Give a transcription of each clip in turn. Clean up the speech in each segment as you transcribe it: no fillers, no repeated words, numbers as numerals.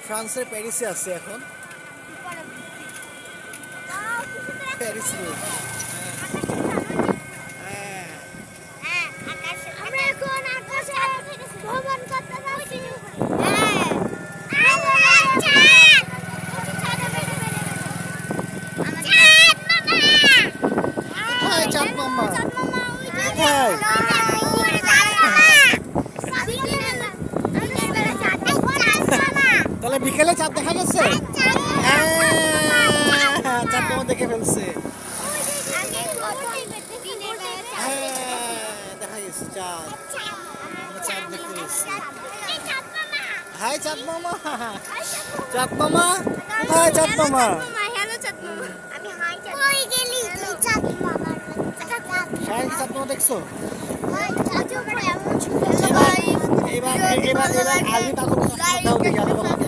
ফ্রান্সের প্যারিসে আছে এখন। Paris road. আমরা এখন আকাশে ভ্রমণ করতে যাচ্ছি। কোথায় চাঁদ মামা? কোথায়? তাহলে বিকেলে চাঁদ দেখা গেছে? চাঁদ মামা দেখে ফেলছে। দেখা গেছে চাঁদ। আমরা চাঁদ দেখতে গেছি। হাই চাঁদ মামা। চাঁদ মামা কোথায়? চাঁদ মামা সায়ন কি চাঁদ মামা দেখছো? এবার আলবি পাখো দাও দেখি আলবি পাখো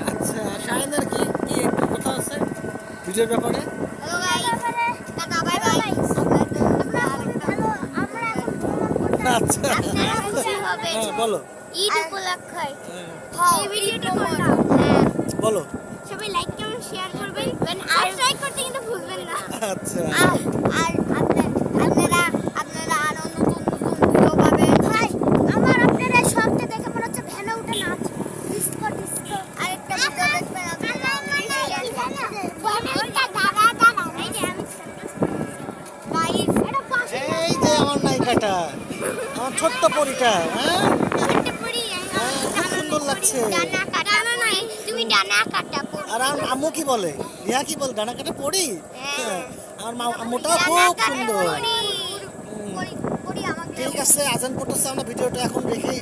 আচ্ছা শাহিনের কি একটু কথা আছে ভিডিওর ব্যাপারে? আচ্ছা বলো। ঈদ উপলক্ষে এই ভিডিওটা বলো। সবাই লাইক কমেন্ট শেয়ার করবেন সাবস্ক্রাইব করতে কিন্তু ভুলবেন না। আচ্ছা আর আপনারা আরো নতুন ভিডিও পাবেন। ভাই আমার আপনারা শর্টটা দেখে মনে হচ্ছে ভ্যানে উঠে নাচ ডিস্কো আরেকটা ভিডিও দেখবেন আপনারা এই যে আমার নায়িকাটা আমার ছোট্ট পরীটা। হ্যাঁ খুব সুন্দর লাগছে। তুমি ডানা কাটা আর আমার আম্মু কি বলে? রিয়া কি বলে? ডানা কাটা পড়ি। আমার আম্মুটাও খুব সুন্দর। ঠিক আছে আজান পড়তেছে আমরা ভিডিওটা এখন রেখে